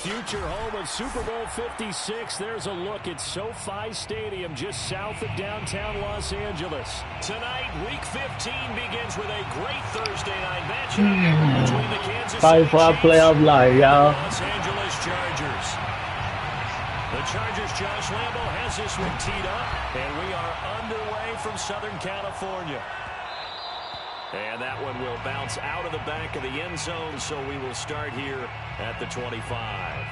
future home of Super Bowl 56. There's a look at SoFi Stadium just south of downtown Los Angeles. Tonight, Week 15 begins with a great Thursday night matchup between the Kansas City Chiefs and the Los Angeles Chargers. The Chargers' Josh Lambo has this one teed up, and we are underway from Southern California. And that one will bounce out of the back of the end zone, so we will start here at the 25.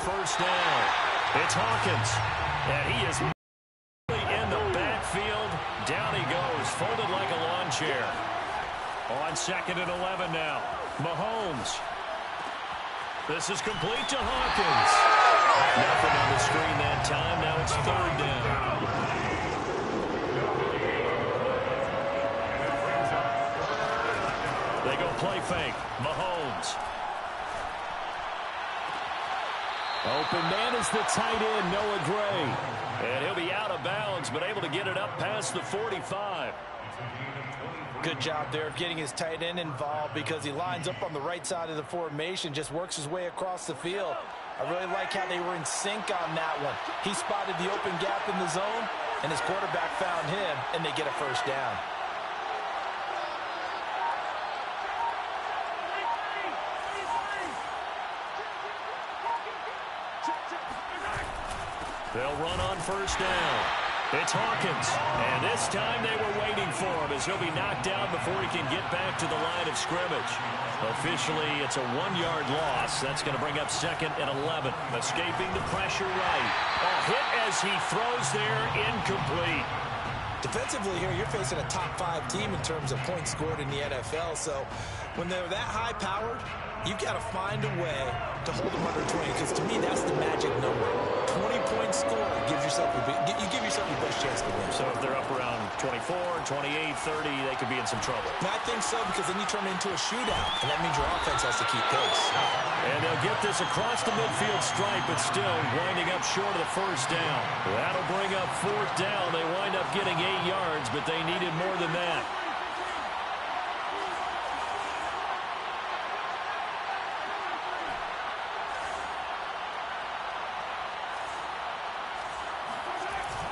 First down. It's Hawkins. And he is in the backfield. Down he goes, folded like a lawn chair. On 2nd and 11 now. Mahomes. This is complete to Hawkins. Nothing on the screen that time. Now it's 3rd down. They go play fake. Mahomes. Open man is the tight end, Noah Gray. And he'll be out of bounds, but able to get it up past the 45. Good job there of getting his tight end involved because he lines up on the right side of the formation, just works his way across the field. I really like how they were in sync on that one. He spotted the open gap in the zone, and his quarterback found him, and they get a first down. They'll run on first down. It's Hawkins. And this time they were waiting for him as he'll be knocked down before he can get back to the line of scrimmage. Officially, it's a 1-yard loss. That's going to bring up 2nd and 11. Escaping the pressure right. A hit as he throws there, incomplete. Defensively here, you're facing a top 5 team in terms of points scored in the NFL. So when they're that high-powered, you've got to find a way to hold them under 20, because to me, that's the magic number. 20 points scored gives yourself you give yourself your best chance to win. So if they're up around 24, 28, 30, they could be in some trouble. And I think so, because then you turn it into a shootout, and that means your offense has to keep pace. And they'll get this across the midfield stripe, but still winding up short of the first down. That'll bring up 4th down. They wind up getting 8 yards, but they needed more than that.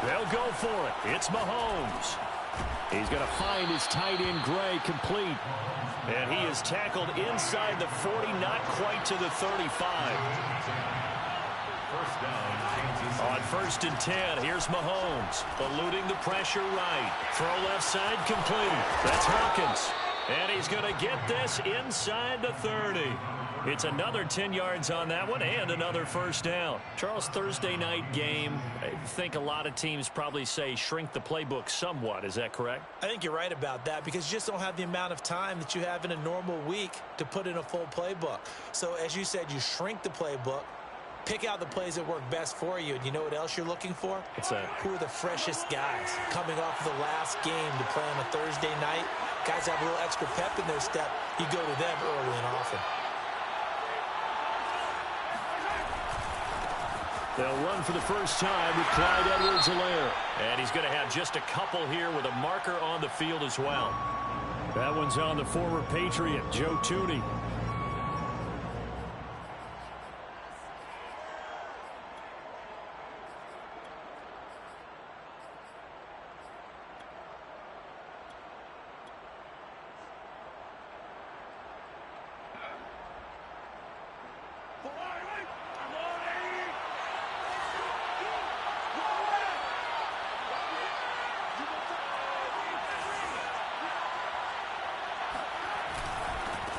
They'll go for it. It's Mahomes. He's going to find his tight end, Gray, complete. And he is tackled inside the 40, not quite to the 35. First down. On 1st and 10, here's Mahomes. Eluding the pressure right. Throw left side complete. That's Hawkins. And he's going to get this inside the 30. It's another 10 yards on that one and another first down. Charles, Thursday night game, I think a lot of teams probably say shrink the playbook somewhat. Is that correct? I think you're right about that, because you just don't have the amount of time that you have in a normal week to put in a full playbook. So as you said, you shrink the playbook, pick out the plays that work best for you, and you know what else you're looking for? What's that? Who are the freshest guys coming off of the last game to play on a Thursday night? Guys have a little extra pep in their step. You go to them early and often. They'll run for the first time with Clyde Edwards-Helaire. And he's going to have just a couple here with a marker on the field as well. That one's on the former Patriot, Joe Thuney.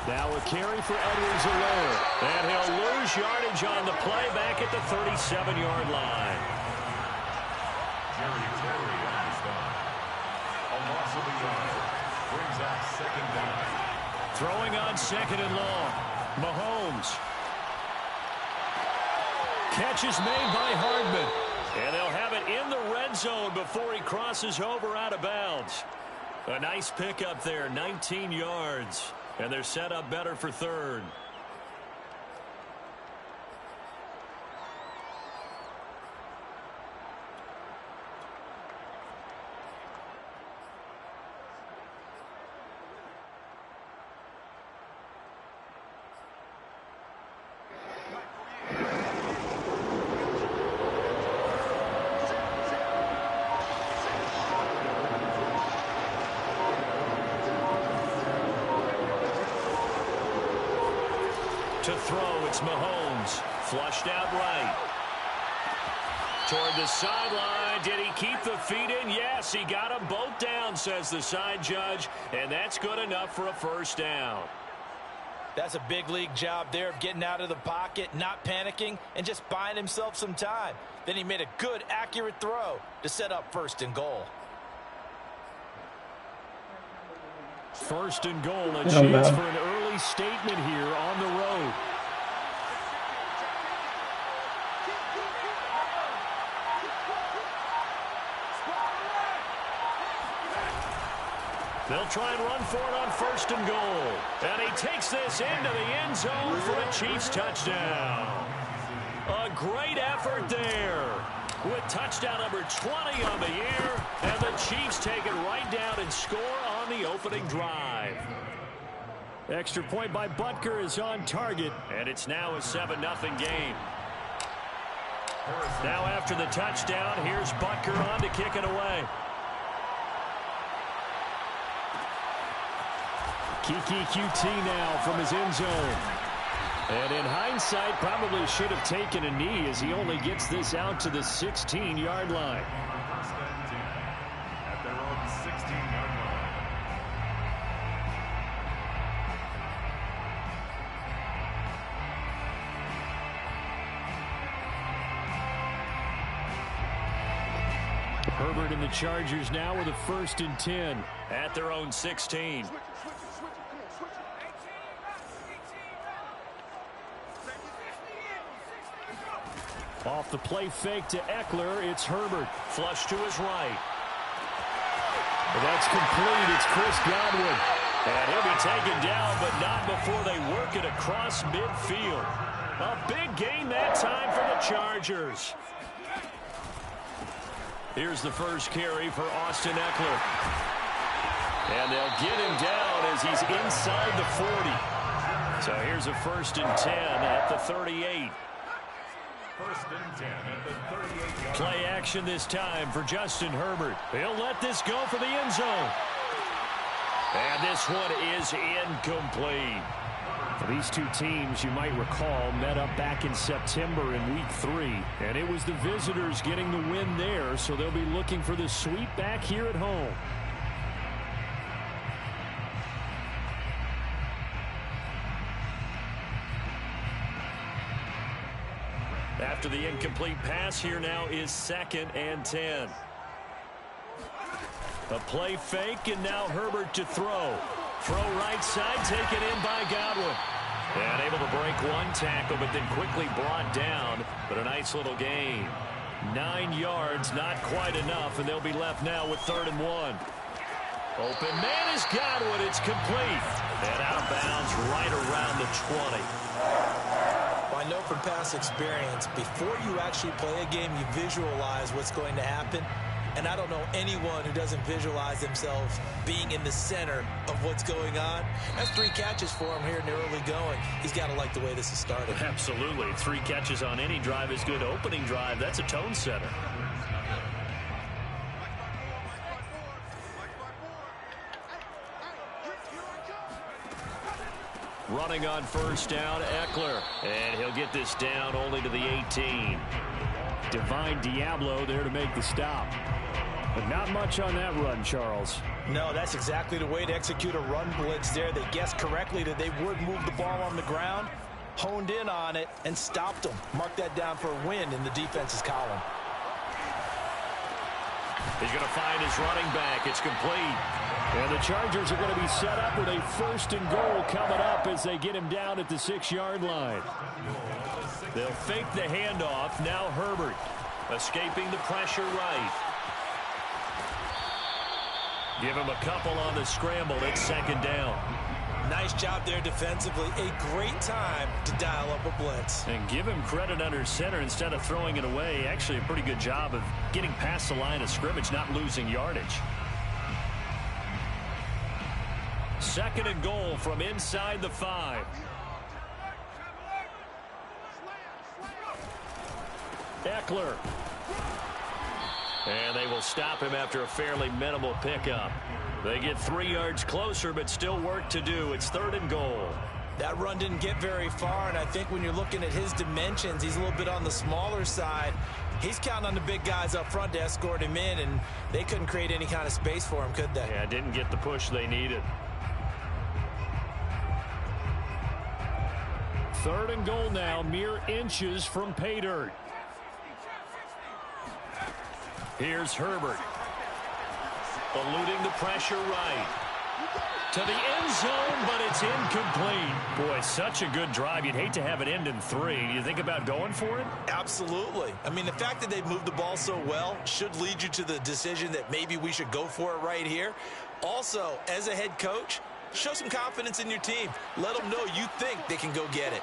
Now a carry for Edwards-Helaire. And he'll lose yardage on the play back at the 37-yard line. A loss of Throwing on second and long. Mahomes. Catch is made by Hardman. And they'll have it in the red zone before he crosses over out of bounds. A nice pickup there, 19 yards. And they're set up better for third. To throw, it's Mahomes. Flushed out right. Toward the sideline. Did he keep the feet in? Yes, he got them both down, says the side judge. And that's good enough for a first down. That's a big league job there of getting out of the pocket, not panicking, and just buying himself some time. Then he made a good, accurate throw to set up first and goal. First and goal, a chance for an early statement here on the road. They'll try and run for it on first and goal. And he takes this into the end zone for a Chiefs touchdown. A great effort there, with touchdown number 20 on the year, and the Chiefs take it right down and score on the opening drive. Extra point by Butker is on target, and it's now a 7-0 game. Now after the touchdown, here's Butker on to kick it away. Kiki QT now from his end zone. And in hindsight, probably should have taken a knee as he only gets this out to the 16-yard line. At their own 16-yard line. Herbert and the Chargers now with a 1st and 10 at their own 16. Off the play fake to Eckler, it's Herbert. Flush to his right. That's complete. It's Chris Godwin. And he'll be taken down, but not before they work it across midfield. A big gain that time for the Chargers. Here's the first carry for Austin Eckler. And they'll get him down as he's inside the 40. So here's a 1st and 10 at the 38. 1st and 10 at the 38-yard. Play action this time for Justin Herbert. He'll let this go for the end zone. And this one is incomplete. These two teams, you might recall, met up back in September in Week 3. And it was the visitors getting the win there, so they'll be looking for the sweep back here at home. After the incomplete pass, here now is 2nd and 10. A play fake, and now Herbert to throw. Throw right side, taken in by Godwin. And able to break one tackle, but then quickly brought down. But a nice little gain. 9 yards, not quite enough, and they'll be left now with 3rd and 1. Open man is Godwin. It's complete. And out of bounds right around the 20. I know from past experience, before you actually play a game, you visualize what's going to happen. And I don't know anyone who doesn't visualize themselves being in the center of what's going on. That's 3 catches for him here in the early going. He's got to like the way this is started. Absolutely. 3 catches on any drive is good. Opening drive, that's a tone setter. Running on first down, Eckler. And he'll get this down only to the 18. Divine Diablo there to make the stop. But not much on that run, Charles. No, that's exactly the way to execute a run blitz there. They guessed correctly that they would move the ball on the ground, honed in on it, and stopped them. Mark that down for a win in the defense's column. He's going to find his running back. It's complete. And the Chargers are going to be set up with a 1st and goal coming up as they get him down at the 6-yard line. They'll fake the handoff. Now Herbert escaping the pressure right. Give him a couple on the scramble. It's 2nd down. Nice job there defensively. A great time to dial up a blitz. And give him credit under center instead of throwing it away. Actually a pretty good job of getting past the line of scrimmage, not losing yardage. 2nd and goal from inside the 5. Eckler. And they will stop him after a fairly minimal pickup. They get 3 yards closer, but still work to do. It's 3rd and goal. That run didn't get very far, and I think when you're looking at his dimensions, he's a little bit on the smaller side. He's counting on the big guys up front to escort him in, and they couldn't create any kind of space for him, could they? Yeah, didn't get the push they needed. 3rd and goal now, mere inches from pay dirt. Here's Herbert. Eluding the pressure right. To the end zone, but it's incomplete. Boy, such a good drive. You'd hate to have it end in 3. Do you think about going for it? Absolutely. I mean, the fact that they've moved the ball so well should lead you to the decision that maybe we should go for it right here. Also, as a head coach, show some confidence in your team. Let them know you think they can go get it.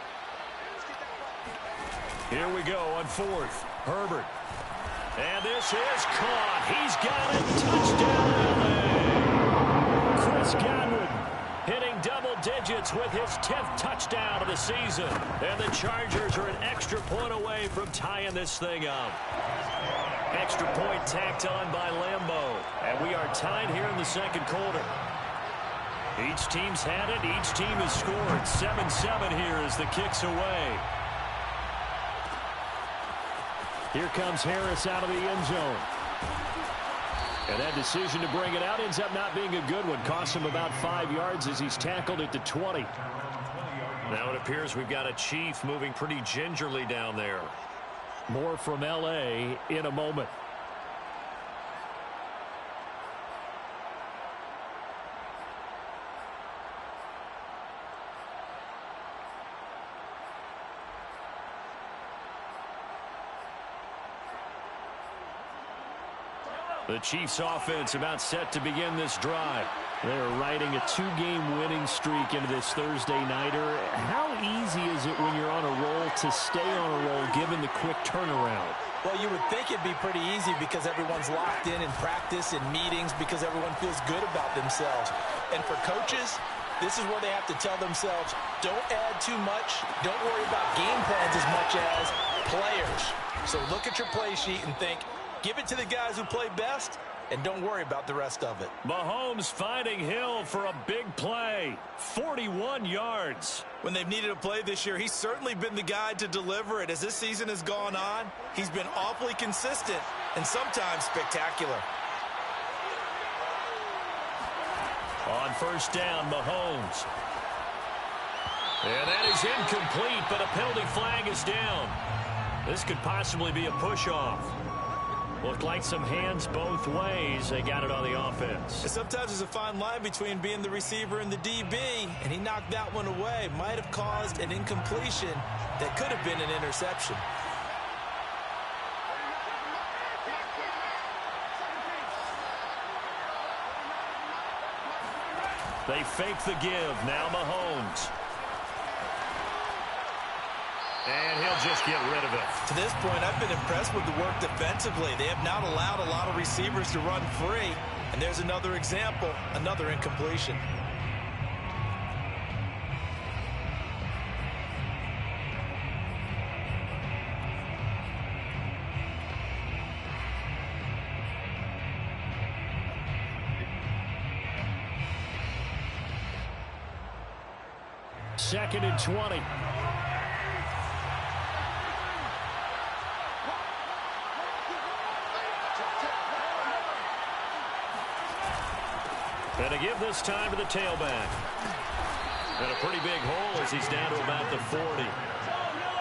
Here we go on 4th. Herbert. And this is caught. He's got it. Touchdown, LA. Chris Godwin hitting double digits with his 10th touchdown of the season. And the Chargers are an extra point away from tying this thing up. Extra point tacked on by Lambeau. And we are tied here in the 2nd quarter. Each team's had it. Each team has scored. 7-7 here as the kick's away. Here comes Harris out of the end zone. And that decision to bring it out ends up not being a good one. Costs him about 5 yards as he's tackled at the 20. Now it appears we've got a Chief moving pretty gingerly down there. More from L.A. in a moment. The Chiefs offense about set to begin this drive. They're riding a 2-game winning streak into this Thursday nighter. How easy is it when you're on a roll to stay on a roll given the quick turnaround? Well, you would think it'd be pretty easy because everyone's locked in practice and meetings because everyone feels good about themselves. And for coaches, this is where they have to tell themselves, don't add too much. Don't worry about game plans as much as players. So look at your play sheet and think, give it to the guys who play best, and don't worry about the rest of it. Mahomes finding Hill for a big play. 41 yards. When they've needed a play this year, he's certainly been the guy to deliver it. As this season has gone on, he's been awfully consistent and sometimes spectacular. On 1st down, Mahomes. And that is incomplete, but a penalty flag is down. This could possibly be a push-off. Looked like some hands both ways. They got it on the offense. And sometimes there's a fine line between being the receiver and the DB, and he knocked that one away. Might have caused an incompletion that could have been an interception. They fake the give. Now Mahomes. And he'll just get rid of it. To this point, I've been impressed with the work defensively. They have not allowed a lot of receivers to run free. And there's another example, another incompletion. Second and 20. And to give this time to the tailback. And a pretty big hole as he's down to about the 40.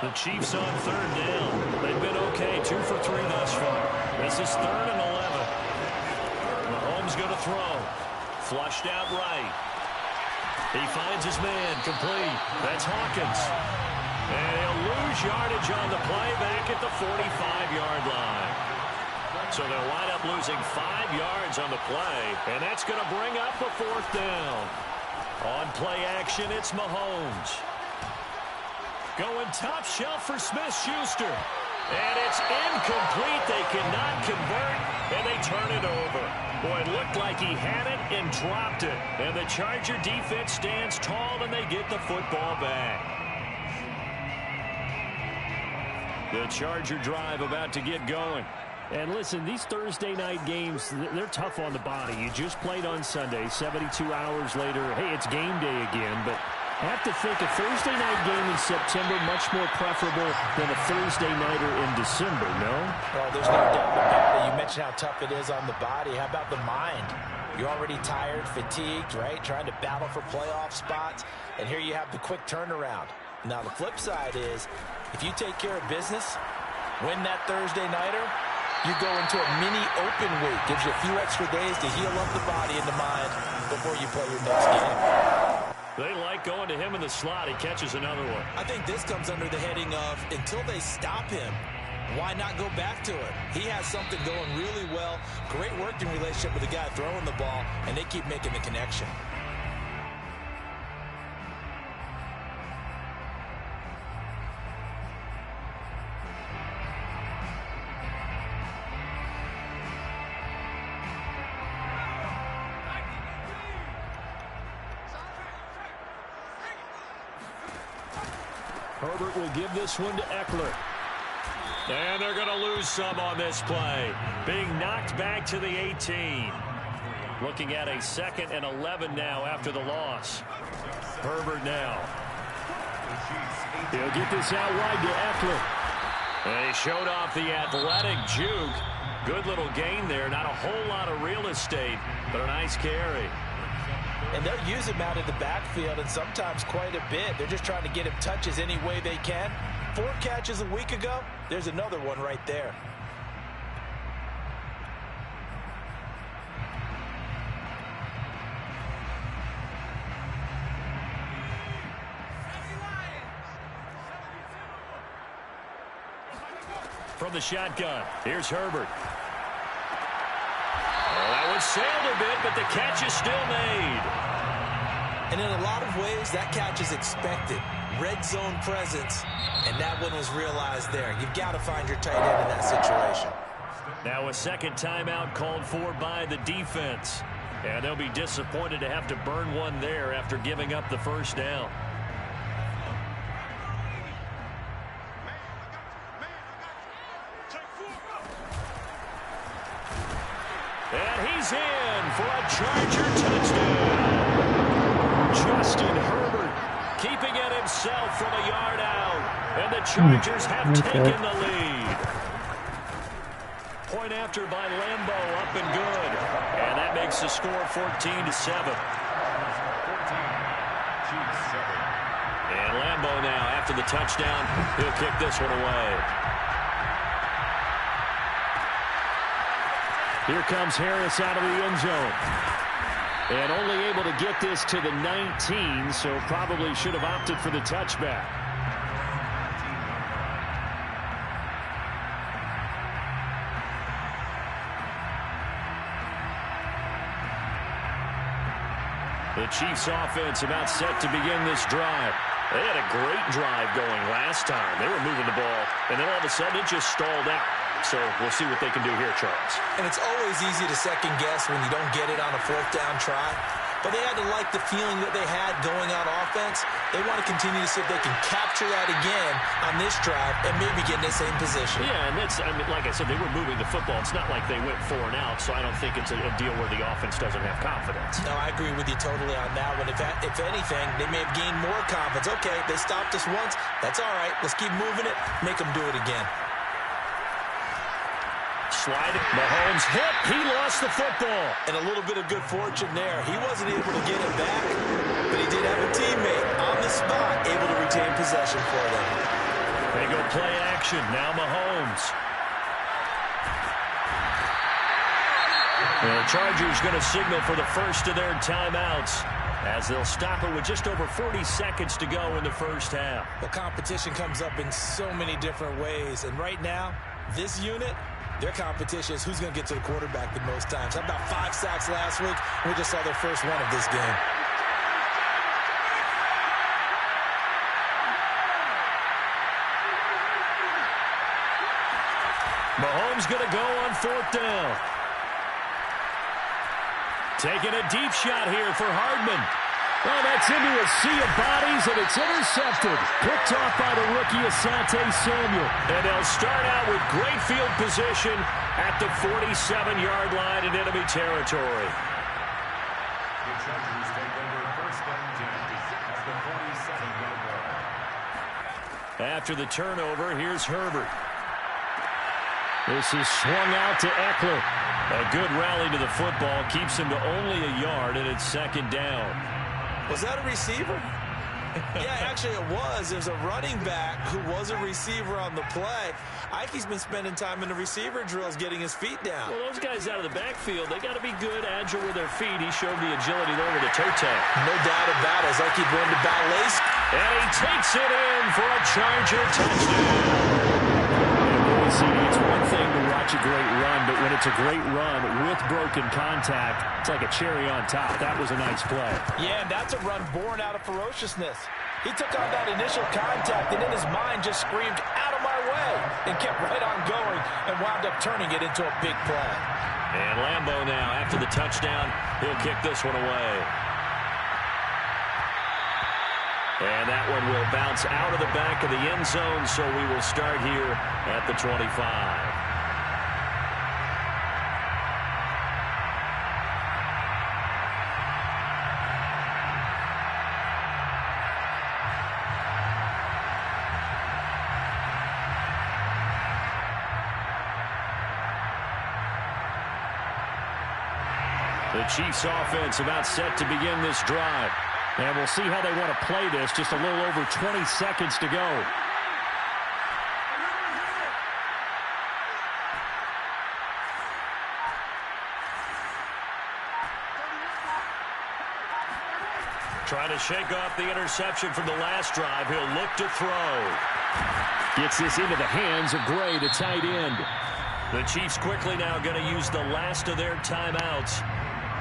The Chiefs on 3rd down. They've been okay, 2 for 3 thus far. This is 3rd and 11. Mahomes going to throw. Flushed out right. He finds his man, complete. That's Hawkins. And he'll lose yardage on the play back at the 45-yard line. So they'll wind up losing 5 yards on the play, and that's going to bring up a 4th down. On play action, it's Mahomes. Going top shelf for Smith-Schuster. And it's incomplete. They cannot convert, and they turn it over. Boy, it looked like he had it and dropped it. And the Charger defense stands tall, and they get the football back. The Charger drive about to get going. And listen, these Thursday night games, they're tough on the body. You just played on Sunday, 72 hours later. Hey, it's game day again, but I have to think a Thursday night game in September much more preferable than a Thursday nighter in December, no? Oh, there's no doubt about it. You mentioned how tough it is on the body. How about the mind? You're already tired, fatigued, right? Trying to battle for playoff spots. And here you have the quick turnaround. Now, the flip side is, if you take care of business, win that Thursday nighter, you go into a mini open week. Gives you a few extra days to heal up the body and the mind before you play your next game. They like going to him in the slot. He catches another one. I think this comes under the heading of, until they stop him, why not go back to it? He has something going really well. Great working relationship with the guy throwing the ball, and they keep making the connection. Herbert will give this one to Eckler. And they're going to lose some on this play. Being knocked back to the 18. Looking at a 2nd and 11 now after the loss. Herbert now. He'll get this out wide to Eckler. And he showed off the athletic juke. Good little gain there. Not a whole lot of real estate, but a nice carry. And they'll use him out of the backfield, and sometimes quite a bit. They're just trying to get him touches any way they can. 4 catches a week ago. There's another one right there. From the shotgun, here's Herbert. That one sailed a bit, but the catch is still made. And in a lot of ways, that catch is expected. Red zone presence, and that one was realized there. You've got to find your tight end in that situation. Now a 2nd timeout called for by the defense. And they'll be disappointed to have to burn one there after giving up the 1st down. And he's in for a Charger touchdown. Justin Herbert keeping it himself from a yard out. And the Chargers have taken the lead. Point after by Lambo, up and good. And that makes the score 14-7. And Lambo now, after the touchdown, he'll kick this one away. Here comes Harris out of the end zone. And only able to get this to the 19, so probably should have opted for the touchback. The Chiefs offense about set to begin this drive. They had a great drive going last time. They were moving the ball, and then all of a sudden it just stalled out. So we'll see what they can do here, Charles. And it's always easy to second guess when you don't get it on a 4th down try. But they had to like the feeling that they had going on offense. They want to continue to see if they can capture that again on this drive and maybe get in the same position. Yeah, and that's, I mean, like I said, they were moving the football. It's not like they went 4 and out, so I don't think it's a deal where the offense doesn't have confidence. No, I agree with you totally on that one. If anything, they may have gained more confidence. Okay, they stopped us once. That's all right. Let's keep moving it. Make them do it again. Sliding. Mahomes hit. He lost the football. And a little bit of good fortune there. He wasn't able to get it back, but he did have a teammate on the spot able to retain possession for them. They go play action. Now Mahomes. The Chargers going to signal for the first of their timeouts as they'll stop it with just over 40 seconds to go in the first half. The competition comes up in so many different ways. And right now, this unit, their competition is who's going to get to the quarterback the most times. How about 5 sacks last week? We just saw their first one of this game. Mahomes going to go on 4th down. Taking a deep shot here for Hardman. Oh, that's into a sea of bodies, and it's intercepted. Picked off by the rookie Asante Samuel. And they'll start out with great field position at the 47-yard line in enemy territory. The Chargers take over 1st and 10 at the 47-yard line. After the turnover, here's Herbert. This is swung out to Eckler. A good rally to the football keeps him to only a yard, and it's 2nd down. Was that a receiver? Yeah, actually it was. There's a running back who was a receiver on the play. Ike's been spending time in the receiver drills getting his feet down. Well, those guys out of the backfield, they got to be good, agile with their feet. He showed the agility there with a toe tap. No doubt about it. It's like he'd run the ballet. And he takes it in for a Charger touchdown. It's one thing to watch a great run, but when it's a great run with broken contact, it's like a cherry on top. That was a nice play. Yeah, and that's a run born out of ferociousness. He took on that initial contact, and in his mind just screamed, "Out of my way," and kept right on going and wound up turning it into a big play. And Lambeau now, after the touchdown, he'll kick this one away. And that one will bounce out of the back of the end zone, so we will start here at the 25. The Chiefs offense about set to begin this drive. And we'll see how they want to play this. Just a little over 20 seconds to go. Trying to shake off the interception from the last drive. He'll look to throw. Gets this into the hands of Gray, the tight end. The Chiefs quickly now going to use the last of their timeouts,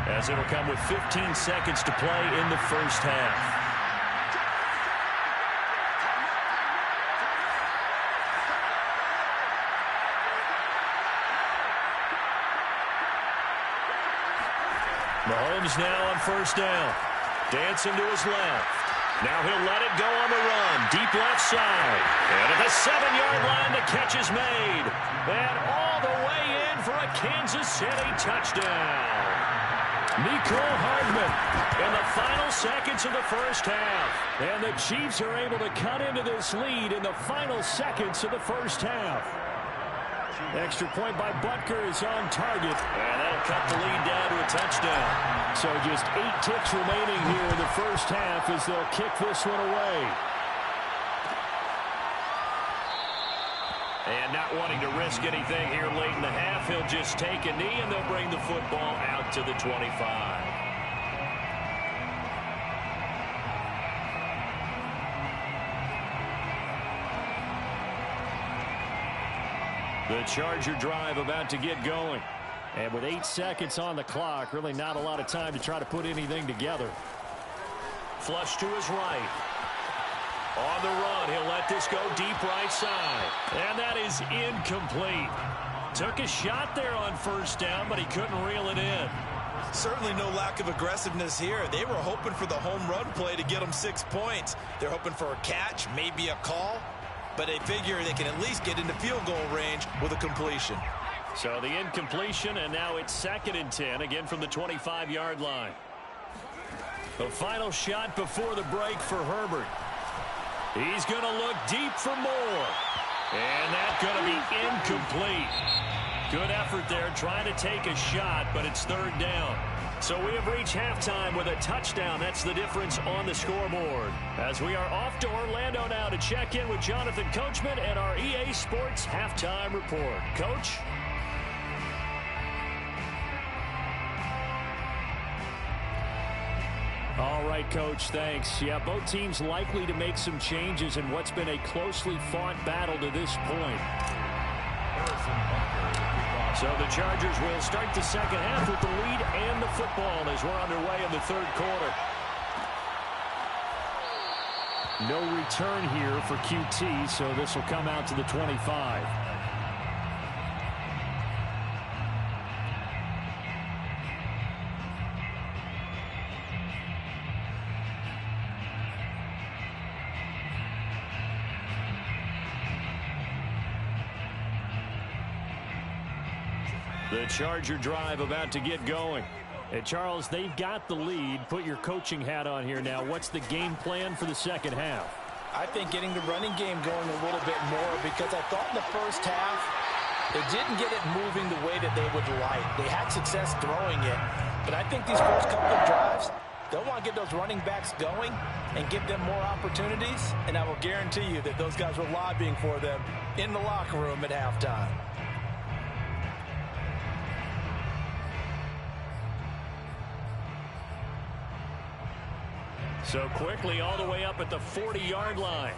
as it'll come with 15 seconds to play in the first half. Mahomes now on 1st down. Dancing to his left. Now he'll let it go on the run. Deep left side. And at the 7-yard line, the catch is made. And all the way in for a Kansas City touchdown. Nicole Hardman in the final seconds of the first half. And the Chiefs are able to cut into this lead in the final seconds of the first half. Extra point by Butker is on target. And that'll cut the lead down to a touchdown. So just 8 ticks remaining here in the first half as they'll kick this one away. And not wanting to risk anything here late in the half, he'll just take a knee and they'll bring the football out to the 25. The Charger drive about to get going. And with 8 seconds on the clock, really not a lot of time to try to put anything together. Flush to his right. On the run, he'll let this go deep right side. And that is incomplete. Took a shot there on 1st down, but he couldn't reel it in. Certainly no lack of aggressiveness here. They were hoping for the home run play to get them 6 points. They're hoping for a catch, maybe a call. But they figure they can at least get into field goal range with a completion. So the incompletion, and now it's 2nd and 10, again from the 25-yard line. The final shot before the break for Herbert. He's going to look deep for more. And that's going to be incomplete. Good effort there trying to take a shot, but it's 3rd down. So we have reached halftime with a touchdown. That's the difference on the scoreboard. As we are off to Orlando now to check in with Jonathan Coachman and our EA Sports Halftime Report. Coach? All right, Coach, thanks. Yeah, both teams likely to make some changes in what's been a closely fought battle to this point. So the Chargers will start the second half with the lead and the football as we're underway in the third quarter. No return here for QT, so this will come out to the 25. The Charger drive about to get going. Hey, Charles, they've got the lead. Put your coaching hat on here now. What's the game plan for the second half? I think getting the running game going a little bit more, because I thought in the first half they didn't get it moving the way that they would like. They had success throwing it, but I think these first couple of drives, they'll want to get those running backs going and give them more opportunities, and I will guarantee you that those guys were lobbying for them in the locker room at halftime. So quickly all the way up at the 40-yard line.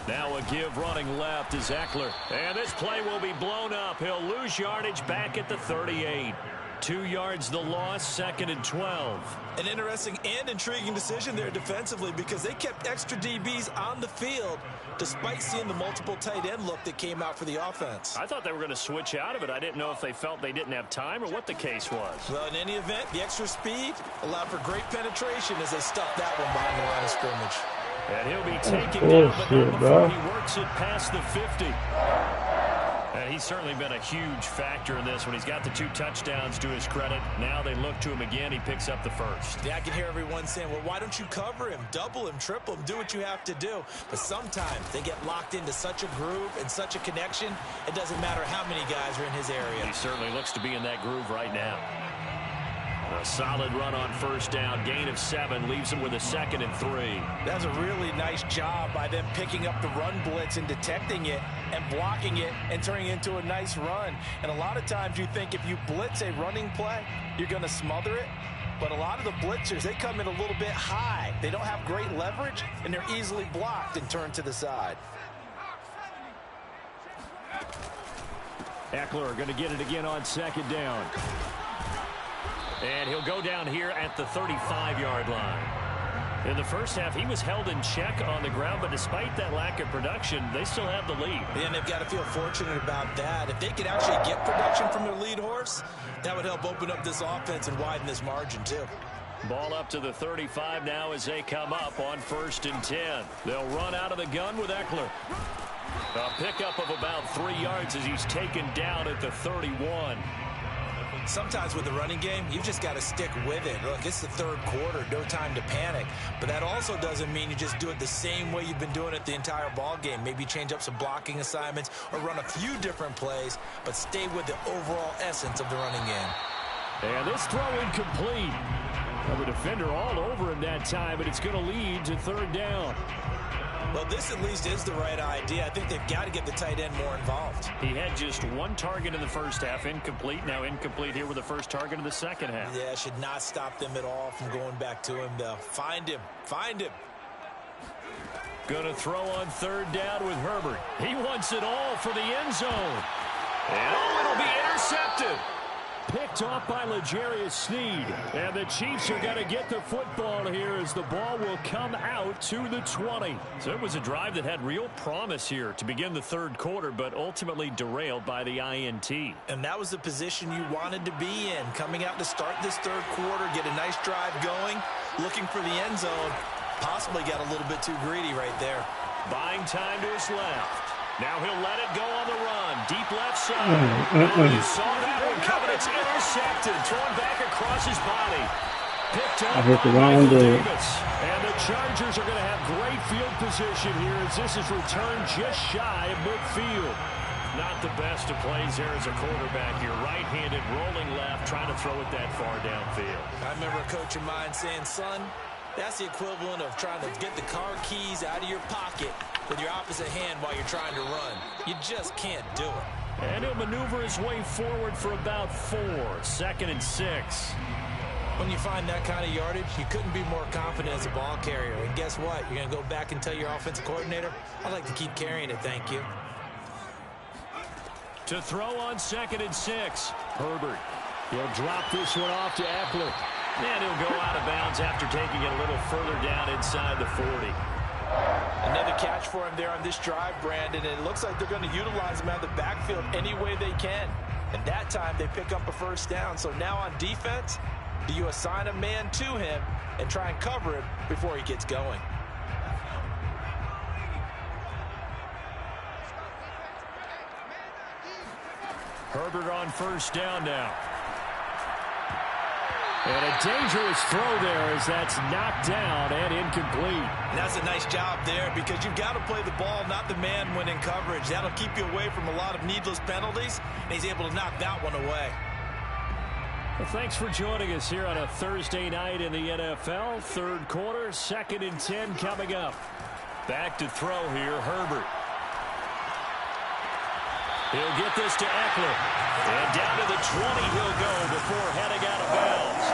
Now a give running left is Eckler. And this play will be blown up. He'll lose yardage back at the 38. 2 yards the loss, 2nd and 12. An interesting and intriguing decision there defensively, because they kept extra DBs on the field despite seeing the multiple tight end look that came out for the offense. I thought they were going to switch out of it. I didn't know if they felt they didn't have time or what the case was. Well, in any event, the extra speed allowed for great penetration as they stuffed that one behind the line of scrimmage. And he'll be taken down, but not before he works it past the 50. And he's certainly been a huge factor in this when he's got the 2 touchdowns to his credit. Now they look to him again. He picks up the first. Yeah, I can hear everyone saying, well, why don't you cover him, double him, triple him, do what you have to do. But sometimes they get locked into such a groove and such a connection, it doesn't matter how many guys are in his area. He certainly looks to be in that groove right now. A solid run on first down. Gain of 7 leaves him with a 2nd and 3. That's a really nice job by them picking up the run blitz and detecting it and blocking it and turning it into a nice run. And a lot of times you think if you blitz a running play, you're going to smother it. But a lot of the blitzers, they come in a little bit high. They don't have great leverage, and they're easily blocked and turned to the side. Eckler going to get it again on 2nd down. And he'll go down here at the 35-yard line. In the first half, he was held in check on the ground, but despite that lack of production, they still have the lead. And they've got to feel fortunate about that. If they could actually get production from their lead horse, that would help open up this offense and widen this margin, too. Ball up to the 35 now as they come up on 1st and 10. They'll run out of the gun with Eckler. A pickup of about 3 yards as he's taken down at the 31. Sometimes with the running game, you've just got to stick with it. Look, it's the third quarter, no time to panic. But that also doesn't mean you just do it the same way you've been doing it the entire ball game. Maybe change up some blocking assignments or run a few different plays, but stay with the overall essence of the running game. And this throw incomplete. Well, the defender all over him that time, but it's going to lead to 3rd down. Well, this at least is the right idea. I think they've got to get the tight end more involved. He had just 1 target in the first half, incomplete. Now incomplete here with the first target of the second half. Yeah, should not stop them at all from going back to him, though. Find him. Find him. Going to throw on 3rd down with Herbert. He wants it all for the end zone. And it'll be intercepted. Picked off by L'Jarius Sneed. And the Chiefs are going to get the football here as the ball will come out to the 20. So it was a drive that had real promise here to begin the third quarter, but ultimately derailed by the INT. And that was the position you wanted to be in. Coming out to start this third quarter, get a nice drive going, looking for the end zone. Possibly got a little bit too greedy right there. Buying time to his left. Now he'll let it go on the run. Deep left side. You saw that one coming. It's intercepted. Thrown back across his body. Picked up by Davis. And the Chargers are going to have great field position here as this is returned just shy of midfield. Not the best of plays there as a quarterback. You're right-handed, rolling left, trying to throw it that far downfield. I remember a coach of mine saying, son, that's the equivalent of trying to get the car keys out of your pocket with your opposite hand while you're trying to run. You just can't do it. And he'll maneuver his way forward for about 4. 2nd and 6. When you find that kind of yardage, you couldn't be more confident as a ball carrier. And guess what? You're going to go back and tell your offensive coordinator, I'd like to keep carrying it, thank you. To throw on 2nd and 6. Herbert. He'll drop this one off to Eckler. And he'll go out of bounds after taking it a little further down inside the 40. Another catch for him there on this drive, Brandon. And it looks like they're going to utilize him out of the backfield any way they can. And that time they pick up a first down. So now on defense, do you assign a man to him and try and cover him before he gets going? Herbert on first down now. And a dangerous throw there as that's knocked down and incomplete. And that's a nice job there because you've got to play the ball, not the man when in coverage. That'll keep you away from a lot of needless penalties, and he's able to knock that one away. Well, thanks for joining us here on a Thursday night in the NFL. 3rd quarter, 2nd and 10 coming up. Back to throw here, Herbert. He'll get this to Eckler. And down to the 20 he'll go before heading out of bounds.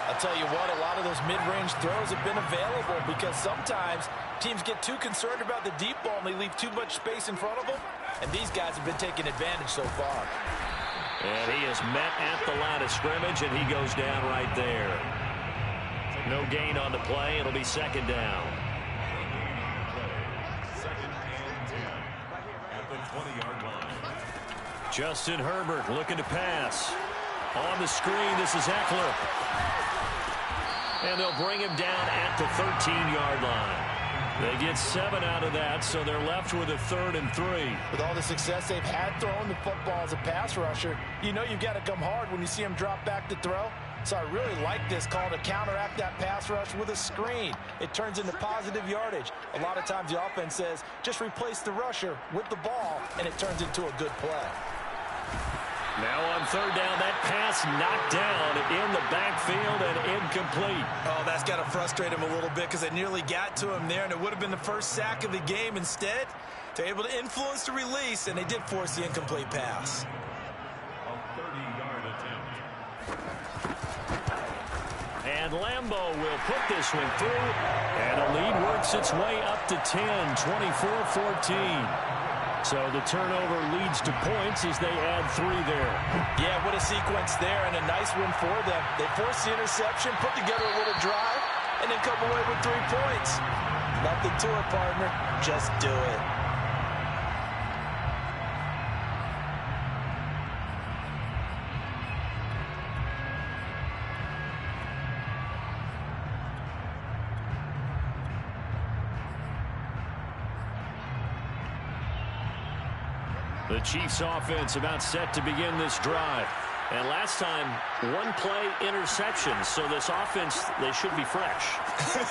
I'll tell you what, a lot of those mid-range throws have been available because sometimes teams get too concerned about the deep ball and they leave too much space in front of them. And these guys have been taking advantage so far. And he is met at the line of scrimmage, and he goes down right there. No gain on the play. It'll be 2nd down. 2nd and 10 at the 20-yard line. Justin Herbert looking to pass. On the screen, this is Eckler. And they'll bring him down at the 13-yard line. They get 7 out of that, so they're left with a 3rd and 3. With all the success they've had throwing the football as a pass rusher, you know you've got to come hard when you see him drop back to throw. So I really like this call to counteract that pass rush with a screen. It turns into positive yardage. A lot of times the offense says, just replace the rusher with the ball, and it turns into a good play. Now on 3rd down, that pass knocked down in the backfield and incomplete. Oh, that's got to frustrate him a little bit because they nearly got to him there, and it would have been the first sack of the game. Instead, they're able to influence the release, and they did force the incomplete pass. A 30-yard attempt. And Lambeau will put this one through, and a lead works its way up to 10, 24-14. So the turnover leads to points as they add 3 there. Yeah, what a sequence there, and a nice win for them. They forced the interception, put together a little drive, and then come away with 3 points. Nothing to it, partner. Just do it. The Chiefs offense about set to begin this drive. And last time, 1 play interception. So this offense, they should be fresh.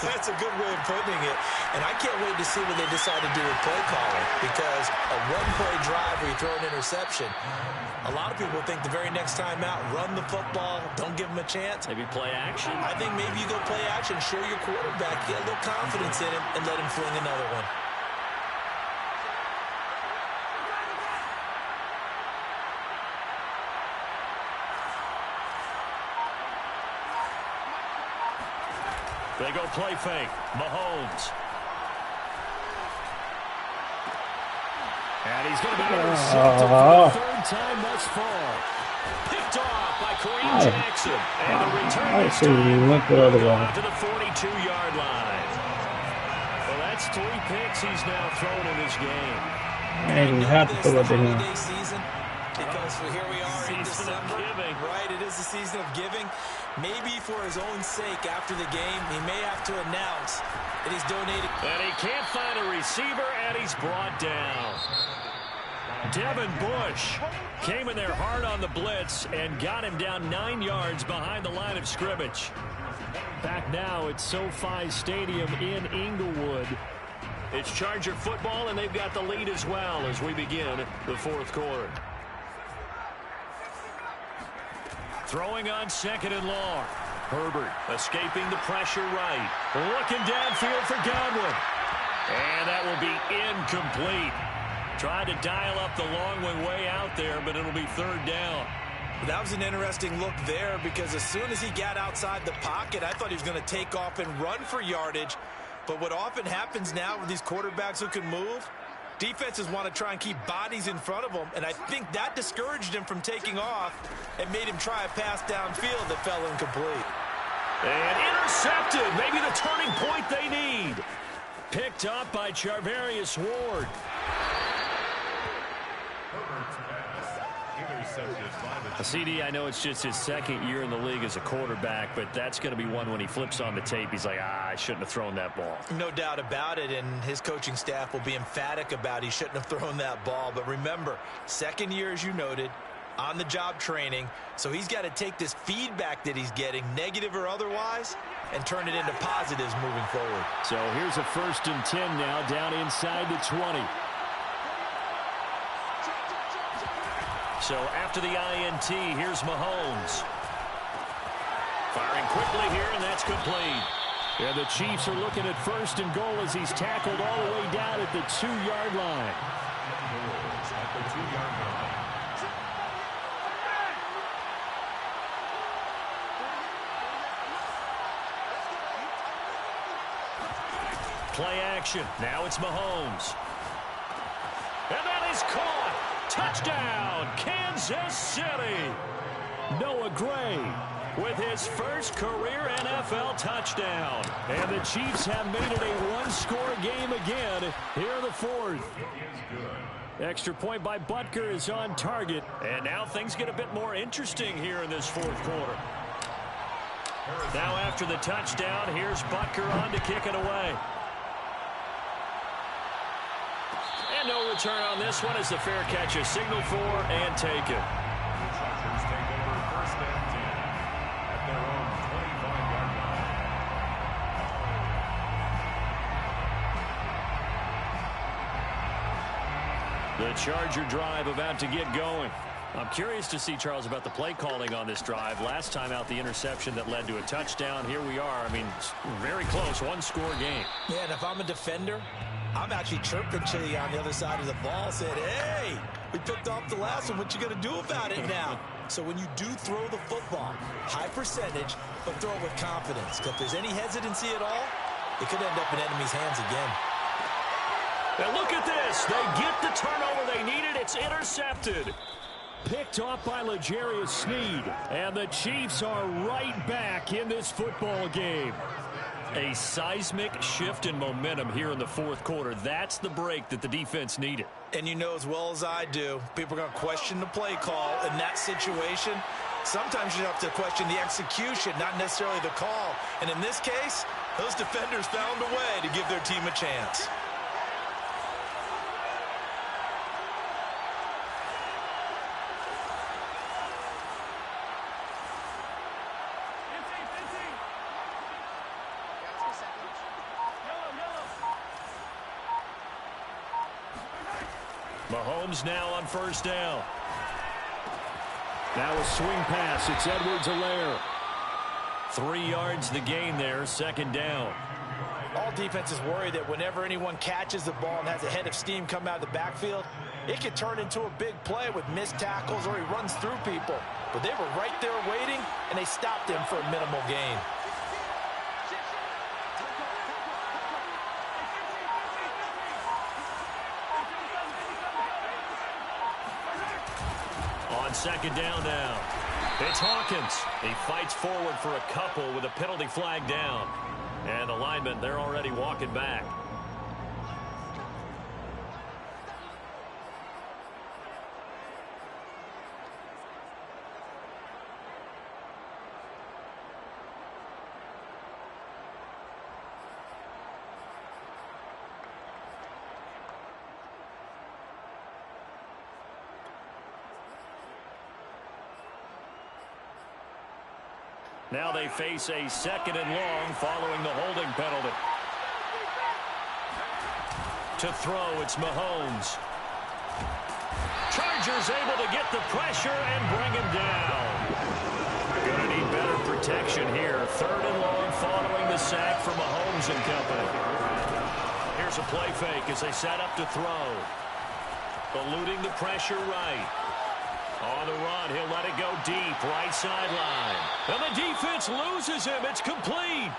That's a good way of putting it. And I can't wait to see what they decide to do with play calling. Because a 1-play drive where you throw an interception, a lot of people think the very next time out, run the football, don't give them a chance. Maybe play action. I think maybe you go play action, show your quarterback, get a little confidence in him, and let him fling another one. They go play fake. Mahomes. And he's going to be intercepted for the 3rd time thus far. Picked off by Kareem Jackson. And the return is to the 42-yard line. Well, that's 3 picks he's now thrown in this game. And you have to put it in here. Because here we are in December, right? It is the season of giving. Maybe for his own sake after the game, he may have to announce that he's donated. And he can't find a receiver, and he's brought down. Devin Bush came in there hard on the blitz and got him down 9 yards behind the line of scrimmage. Back now at SoFi Stadium in Inglewood. It's Charger football, and they've got the lead as well as we begin the 4th quarter. Throwing on 2nd and long. Herbert escaping the pressure right. Looking downfield for Godwin. And that will be incomplete. Trying to dial up the long way out there, but it'll be third down. That was an interesting look there because as soon as he got outside the pocket, I thought he was going to take off and run for yardage. But what often happens now with these quarterbacks who can move, defenses want to try and keep bodies in front of them, and I think that discouraged him from taking off and made him try a pass downfield that fell incomplete. And intercepted, maybe the turning point they need. Picked up by Charvarius Ward. CD, I know it's just his second year in the league as a quarterback, but that's going to be one when he flips on the tape. He's like, I shouldn't have thrown that ball. No doubt about it, and his coaching staff will be emphatic about he shouldn't have thrown that ball. But remember, second year, as you noted, on-the-job training, so he's got to take this feedback that he's getting, negative or otherwise, and turn it into positives moving forward. So here's a 1st and 10 now, down inside the 20. So after the INT, here's Mahomes. Firing quickly here, and that's complete. Yeah, the Chiefs are looking at 1st and goal as he's tackled all the way down at the 2-yard line. Play action. Now it's Mahomes. And that is caught. Touchdown, Kansas City. Noah Gray with his first career NFL touchdown. And the Chiefs have made it a one-score game again here in the 4th. Extra point by Butker is on target. And now things get a bit more interesting here in this 4th quarter. Now after the touchdown, here's Butker on to kick it away. And no return on this one as the fair catch is signaled for and taken. The Chargers take over 1st and 10 at their own 25-yard line. The Charger drive about to get going. I'm curious to see, Charles, about the play calling on this drive. Last time out, the interception that led to a touchdown. Here we are. I mean, very close, one-score game. Yeah, and if I'm a defender, I'm actually chirping Chili on the other side of the ball, saying, hey, we picked off the last one. What you going to do about it now? So when you do throw the football, high percentage, but throw it with confidence. Because if there's any hesitancy at all, it could end up in enemy's hands again. And look at this. They get the turnover they needed. It's intercepted. Picked off by L'Jarius Sneed. And the Chiefs are right back in this football game. A seismic shift in momentum here in the 4th quarter. That's the break that the defense needed. And you know as well as I do, people are going to question the play call in that situation. Sometimes you have to question the execution, not necessarily the call. And in this case, those defenders found a way to give their team a chance. Mahomes now on 1st down. Now a swing pass. It's Edwards-Helaire. 3 yards the gain there, 2nd down. All defenses worry that whenever anyone catches the ball and has a head of steam come out of the backfield, it could turn into a big play with missed tackles or he runs through people. But they were right there waiting, and they stopped him for a minimal gain. On 2nd down now. It's Hawkins. He fights forward for a couple with a penalty flag down. And the linemen, they're already walking back. Now they face a 2nd and long following the holding penalty. To throw, it's Mahomes. Chargers able to get the pressure and bring him down. Going to need better protection here. 3rd and long following the sack from Mahomes and company. Here's a play fake as they set up to throw. Eluding the pressure right. On the run, he'll let it go deep, right sideline. And the defense loses him. It's complete.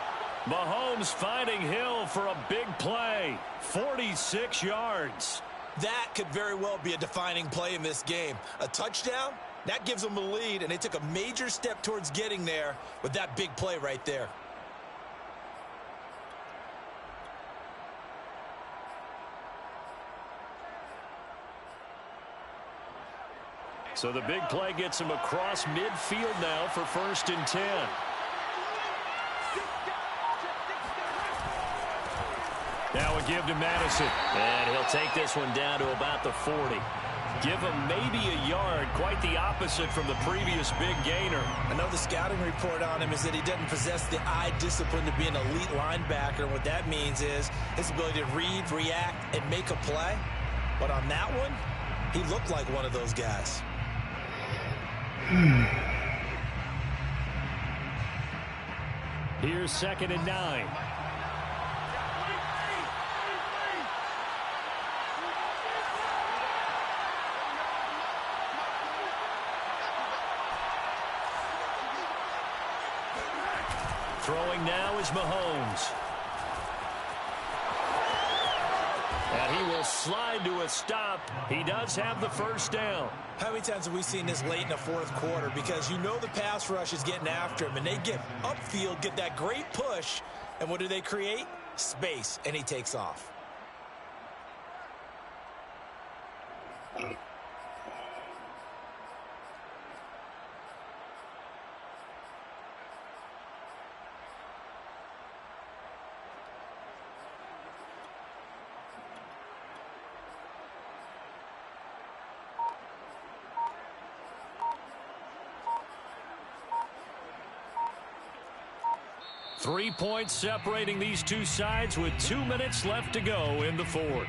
Mahomes finding Hill for a big play. 46 yards. That could very well be a defining play in this game. A touchdown, that gives them the lead, and they took a major step towards getting there with that big play right there. So the big play gets him across midfield now for 1st and 10. Now a give to Madison. And he'll take this one down to about the 40. Give him maybe a yard, quite the opposite from the previous big gainer. I know the scouting report on him is that he doesn't possess the eye discipline to be an elite linebacker. And what that means is his ability to read, react, and make a play. But on that one, he looked like one of those guys. Here's 2nd and 9. Throwing now is Mahomes. And he will slide to a stop. He does have the 1st down. How many times have we seen this late in the 4th quarter? Because you know the pass rush is getting after him, and they get upfield, get that great push, and what do they create? Space, and he takes off. Three points separating these two sides with 2 minutes left to go in the 4th.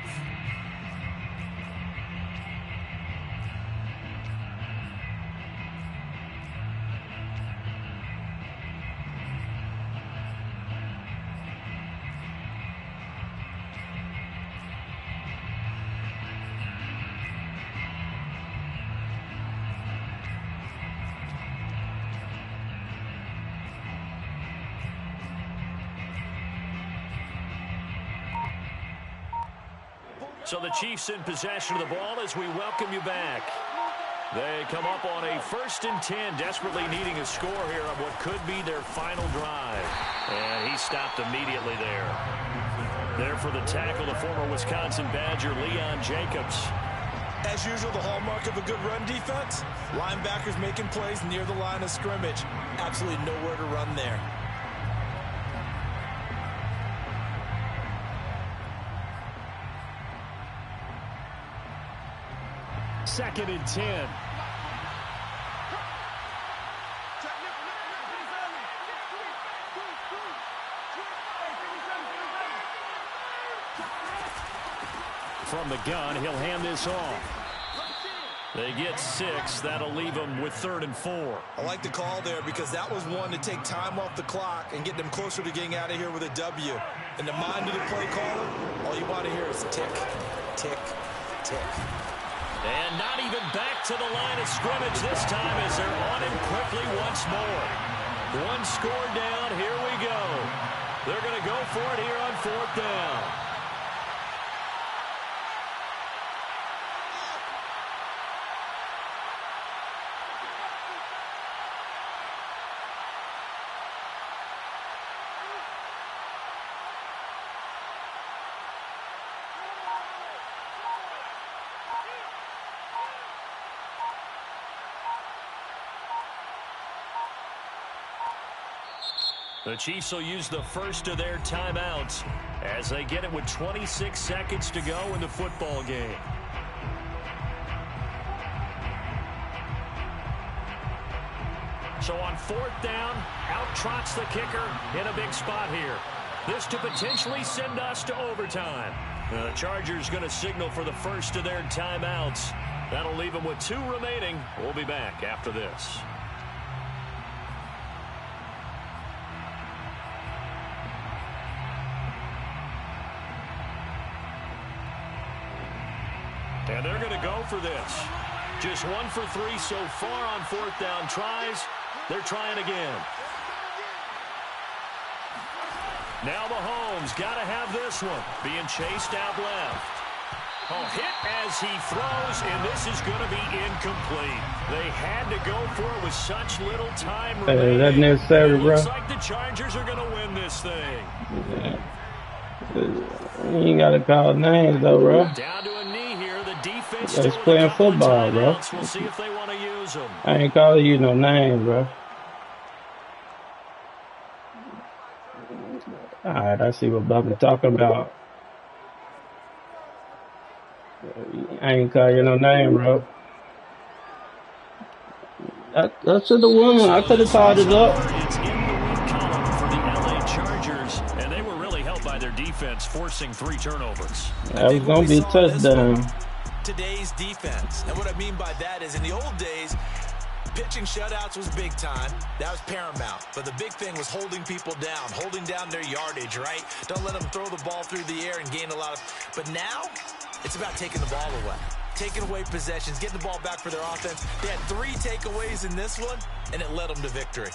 So the Chiefs in possession of the ball as we welcome you back. They come up on a 1st and 10, desperately needing a score here on what could be their final drive. And he stopped immediately there. There for the tackle, the former Wisconsin Badger, Leon Jacobs. As usual, the hallmark of a good run defense, linebackers making plays near the line of scrimmage. Absolutely nowhere to run there. Second and 10. From the gun, he'll hand this off. They get 6. That'll leave them with 3rd and 4. I like the call there because that was one to take time off the clock and get them closer to getting out of here with a W. In the mind of the play caller, all you want to hear is tick, tick, tick. And not even back to the line of scrimmage this time as they're on him quickly once more. One score down. Here we go. They're going to go for it here on 4th down. The Chiefs will use the first of their timeouts as they get it with 26 seconds to go in the football game. So on 4th down, out trots the kicker in a big spot here. This to potentially send us to overtime. The Chargers going to signal for the first of their timeouts. That'll leave them with 2 remaining. We'll be back after this. And they're going to go for this. Just 1 for 3 so far on 4th down tries. They're trying again. Now Mahomes got to have this one. Being chased out left. Oh, hit as he throws, and this is going to be incomplete. They had to go for it with such little time remaining. Is that necessary, bro? Looks like the Chargers are going to win this thing. Yeah. You ain't got to call names, though, bro. Down to a knee here. The defense That's playing football, bro. We'll see if they want to use them. I ain't calling you no names, bro. All right, I see what Bubba talking about. I ain't call you no name, bro. I should have won. I could have tied it up. It's in the win column for the LA Chargers, and they were really helped by their defense, forcing 3 turnovers. That was going to be a touchdown. Today's defense. And what I mean by that is in the old days, pitching shutouts was big time. That was paramount. But the big thing was holding people down, holding down their yardage, right? Don't let them throw the ball through the air and gain a lot of... But now, it's about taking the ball away. Taking away possessions, getting the ball back for their offense. They had 3 takeaways in this one, and it led them to victory.